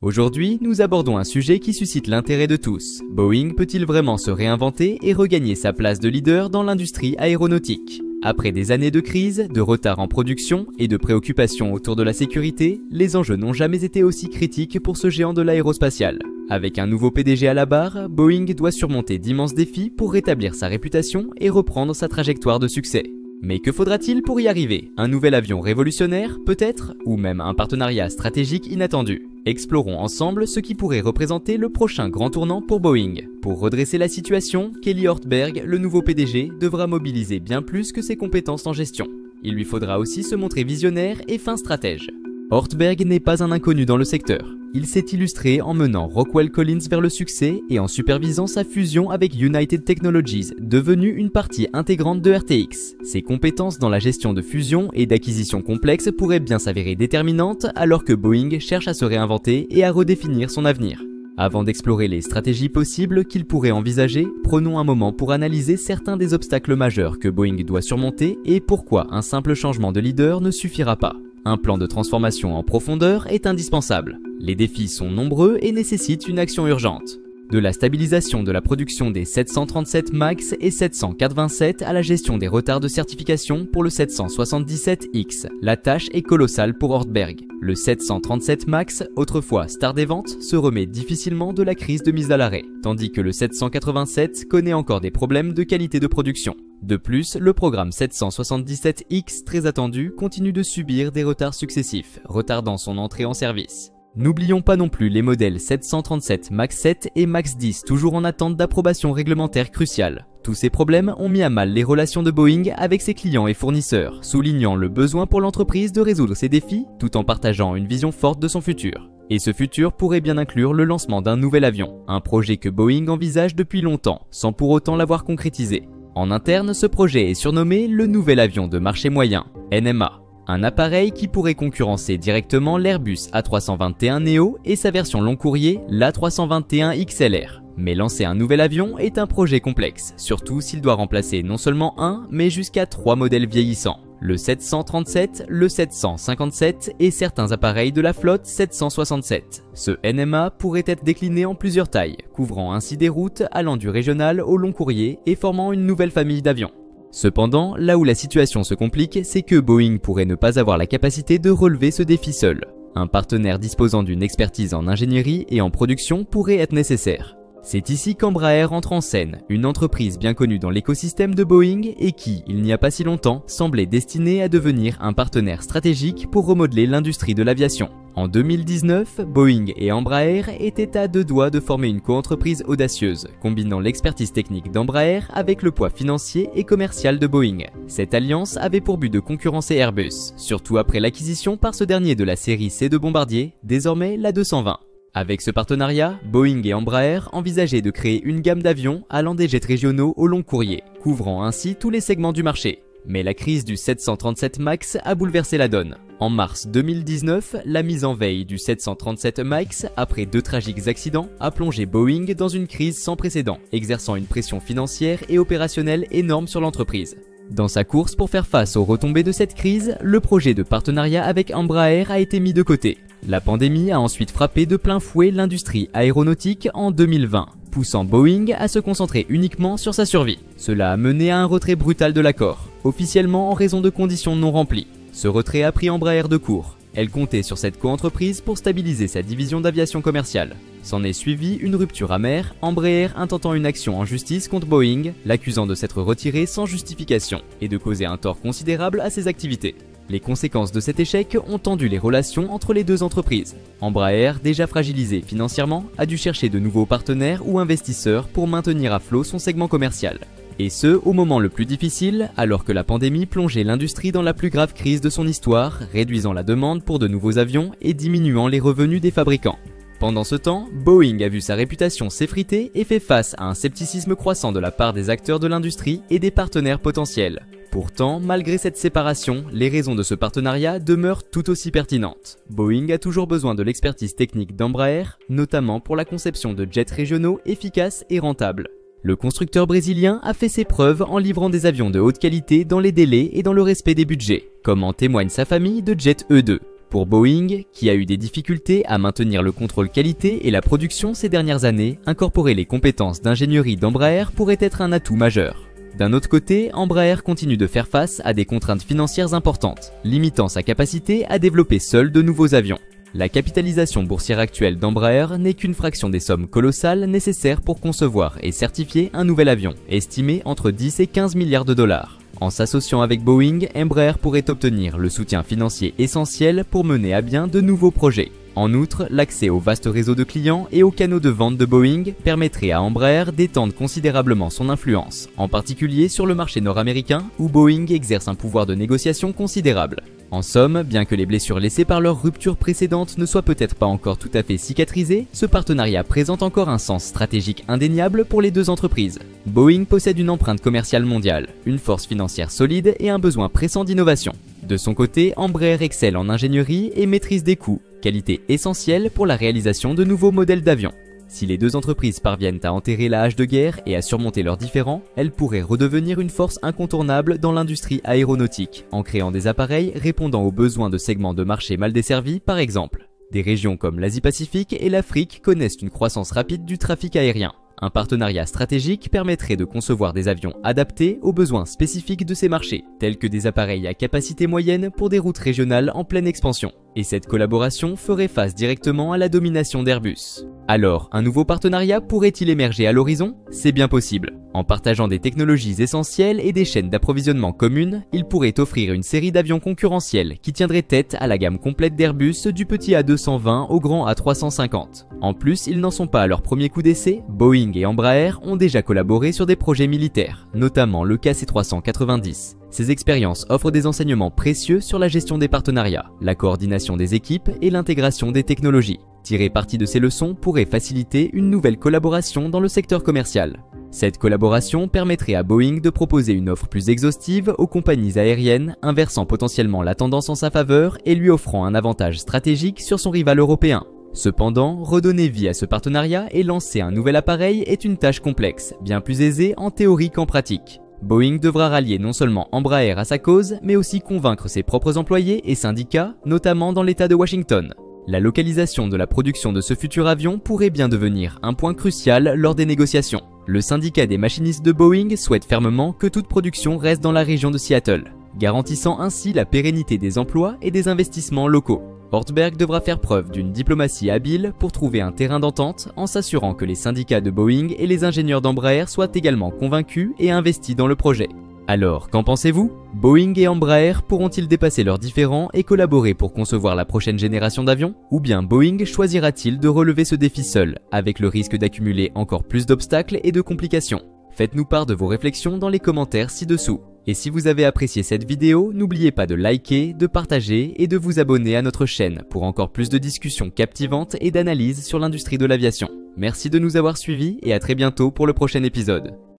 Aujourd'hui, nous abordons un sujet qui suscite l'intérêt de tous. Boeing peut-il vraiment se réinventer et regagner sa place de leader dans l'industrie aéronautique ? Après des années de crise, de retard en production et de préoccupations autour de la sécurité, les enjeux n'ont jamais été aussi critiques pour ce géant de l'aérospatial. Avec un nouveau PDG à la barre, Boeing doit surmonter d'immenses défis pour rétablir sa réputation et reprendre sa trajectoire de succès. Mais que faudra-t-il pour y arriver ? Un nouvel avion révolutionnaire, peut-être ? Ou même un partenariat stratégique inattendu ? Explorons ensemble ce qui pourrait représenter le prochain grand tournant pour Boeing. Pour redresser la situation, Kelly Ortberg, le nouveau PDG, devra mobiliser bien plus que ses compétences en gestion. Il lui faudra aussi se montrer visionnaire et fin stratège. Ortberg n'est pas un inconnu dans le secteur. Il s'est illustré en menant Rockwell Collins vers le succès et en supervisant sa fusion avec United Technologies, devenue une partie intégrante de RTX. Ses compétences dans la gestion de fusion et d'acquisition complexe pourraient bien s'avérer déterminantes alors que Boeing cherche à se réinventer et à redéfinir son avenir. Avant d'explorer les stratégies possibles qu'il pourrait envisager, prenons un moment pour analyser certains des obstacles majeurs que Boeing doit surmonter et pourquoi un simple changement de leader ne suffira pas. Un plan de transformation en profondeur est indispensable. Les défis sont nombreux et nécessitent une action urgente. De la stabilisation de la production des 737 MAX et 787 à la gestion des retards de certification pour le 777X, la tâche est colossale pour Ortberg. Le 737 MAX, autrefois star des ventes, se remet difficilement de la crise de mise à l'arrêt, tandis que le 787 connaît encore des problèmes de qualité de production. De plus, le programme 777X, très attendu, continue de subir des retards successifs, retardant son entrée en service. N'oublions pas non plus les modèles 737 MAX 7 et MAX 10 toujours en attente d'approbation réglementaire cruciale. Tous ces problèmes ont mis à mal les relations de Boeing avec ses clients et fournisseurs, soulignant le besoin pour l'entreprise de résoudre ces défis tout en partageant une vision forte de son futur. Et ce futur pourrait bien inclure le lancement d'un nouvel avion, un projet que Boeing envisage depuis longtemps, sans pour autant l'avoir concrétisé. En interne, ce projet est surnommé le nouvel avion de marché moyen, NMA. Un appareil qui pourrait concurrencer directement l'Airbus A321neo et sa version long courrier, l'A321XLR. Mais lancer un nouvel avion est un projet complexe, surtout s'il doit remplacer non seulement un, mais jusqu'à 3 modèles vieillissants. Le 737, le 757 et certains appareils de la flotte 767. Ce NMA pourrait être décliné en plusieurs tailles, couvrant ainsi des routes allant du régional au long courrier et formant une nouvelle famille d'avions. Cependant, là où la situation se complique, c'est que Boeing pourrait ne pas avoir la capacité de relever ce défi seul. Un partenaire disposant d'une expertise en ingénierie et en production pourrait être nécessaire. C'est ici qu'Embraer entre en scène, une entreprise bien connue dans l'écosystème de Boeing et qui, il n'y a pas si longtemps, semblait destinée à devenir un partenaire stratégique pour remodeler l'industrie de l'aviation. En 2019, Boeing et Embraer étaient à 2 doigts de former une coentreprise audacieuse, combinant l'expertise technique d'Embraer avec le poids financier et commercial de Boeing. Cette alliance avait pour but de concurrencer Airbus, surtout après l'acquisition par ce dernier de la série C de Bombardier, désormais la 220. Avec ce partenariat, Boeing et Embraer envisageaient de créer une gamme d'avions allant des jets régionaux au long courrier, couvrant ainsi tous les segments du marché. Mais la crise du 737 MAX a bouleversé la donne. En mars 2019, la mise en veille du 737 MAX, après 2 tragiques accidents, a plongé Boeing dans une crise sans précédent, exerçant une pression financière et opérationnelle énorme sur l'entreprise. Dans sa course pour faire face aux retombées de cette crise, le projet de partenariat avec Embraer a été mis de côté. La pandémie a ensuite frappé de plein fouet l'industrie aéronautique en 2020, poussant Boeing à se concentrer uniquement sur sa survie. Cela a mené à un retrait brutal de l'accord, officiellement en raison de conditions non remplies. Ce retrait a pris Embraer de court. Elle comptait sur cette coentreprise pour stabiliser sa division d'aviation commerciale. S'en est suivi une rupture amère, Embraer intentant une action en justice contre Boeing, l'accusant de s'être retiré sans justification et de causer un tort considérable à ses activités. Les conséquences de cet échec ont tendu les relations entre les deux entreprises. Embraer, déjà fragilisé financièrement, a dû chercher de nouveaux partenaires ou investisseurs pour maintenir à flot son segment commercial. Et ce, au moment le plus difficile, alors que la pandémie plongeait l'industrie dans la plus grave crise de son histoire, réduisant la demande pour de nouveaux avions et diminuant les revenus des fabricants. Pendant ce temps, Boeing a vu sa réputation s'effriter et fait face à un scepticisme croissant de la part des acteurs de l'industrie et des partenaires potentiels. Pourtant, malgré cette séparation, les raisons de ce partenariat demeurent tout aussi pertinentes. Boeing a toujours besoin de l'expertise technique d'Embraer, notamment pour la conception de jets régionaux efficaces et rentables. Le constructeur brésilien a fait ses preuves en livrant des avions de haute qualité dans les délais et dans le respect des budgets, comme en témoigne sa famille de Jet E2. Pour Boeing, qui a eu des difficultés à maintenir le contrôle qualité et la production ces dernières années, incorporer les compétences d'ingénierie d'Embraer pourrait être un atout majeur. D'un autre côté, Embraer continue de faire face à des contraintes financières importantes, limitant sa capacité à développer seul de nouveaux avions. La capitalisation boursière actuelle d'Embraer n'est qu'une fraction des sommes colossales nécessaires pour concevoir et certifier un nouvel avion, estimé entre 10 et 15 milliards de dollars. En s'associant avec Boeing, Embraer pourrait obtenir le soutien financier essentiel pour mener à bien de nouveaux projets. En outre, l'accès au vaste réseau de clients et aux canaux de vente de Boeing permettrait à Embraer d'étendre considérablement son influence, en particulier sur le marché nord-américain où Boeing exerce un pouvoir de négociation considérable. En somme, bien que les blessures laissées par leur rupture précédente ne soient peut-être pas encore tout à fait cicatrisées, ce partenariat présente encore un sens stratégique indéniable pour les deux entreprises. Boeing possède une empreinte commerciale mondiale, une force financière solide et un besoin pressant d'innovation. De son côté, Embraer excelle en ingénierie et maîtrise des coûts, qualité essentielle pour la réalisation de nouveaux modèles d'avions. Si les deux entreprises parviennent à enterrer la hache de guerre et à surmonter leurs différends, elles pourraient redevenir une force incontournable dans l'industrie aéronautique, en créant des appareils répondant aux besoins de segments de marché mal desservis par exemple. Des régions comme l'Asie-Pacifique et l'Afrique connaissent une croissance rapide du trafic aérien. Un partenariat stratégique permettrait de concevoir des avions adaptés aux besoins spécifiques de ces marchés, tels que des appareils à capacité moyenne pour des routes régionales en pleine expansion. Et cette collaboration ferait face directement à la domination d'Airbus. Alors, un nouveau partenariat pourrait-il émerger à l'horizon? C'est bien possible. En partageant des technologies essentielles et des chaînes d'approvisionnement communes, il pourrait offrir une série d'avions concurrentiels qui tiendraient tête à la gamme complète d'Airbus du petit A220 au grand A350. En plus, ils n'en sont pas à leur premier coup d'essai, Boeing et Embraer ont déjà collaboré sur des projets militaires, notamment le KC-390. Ces expériences offrent des enseignements précieux sur la gestion des partenariats, la coordination des équipes et l'intégration des technologies. Tirer parti de ces leçons pourrait faciliter une nouvelle collaboration dans le secteur commercial. Cette collaboration permettrait à Boeing de proposer une offre plus exhaustive aux compagnies aériennes, inversant potentiellement la tendance en sa faveur et lui offrant un avantage stratégique sur son rival européen. Cependant, redonner vie à ce partenariat et lancer un nouvel appareil est une tâche complexe, bien plus aisée en théorie qu'en pratique. Boeing devra rallier non seulement Embraer à sa cause, mais aussi convaincre ses propres employés et syndicats, notamment dans l'État de Washington. La localisation de la production de ce futur avion pourrait bien devenir un point crucial lors des négociations. Le syndicat des machinistes de Boeing souhaite fermement que toute production reste dans la région de Seattle, garantissant ainsi la pérennité des emplois et des investissements locaux. Ortberg devra faire preuve d'une diplomatie habile pour trouver un terrain d'entente en s'assurant que les syndicats de Boeing et les ingénieurs d'Embraer soient également convaincus et investis dans le projet. Alors, qu'en pensez-vous? Boeing et Embraer pourront-ils dépasser leurs différends et collaborer pour concevoir la prochaine génération d'avions? Ou bien Boeing choisira-t-il de relever ce défi seul, avec le risque d'accumuler encore plus d'obstacles et de complications? Faites-nous part de vos réflexions dans les commentaires ci-dessous. Et si vous avez apprécié cette vidéo, n'oubliez pas de liker, de partager et de vous abonner à notre chaîne pour encore plus de discussions captivantes et d'analyses sur l'industrie de l'aviation. Merci de nous avoir suivis et à très bientôt pour le prochain épisode.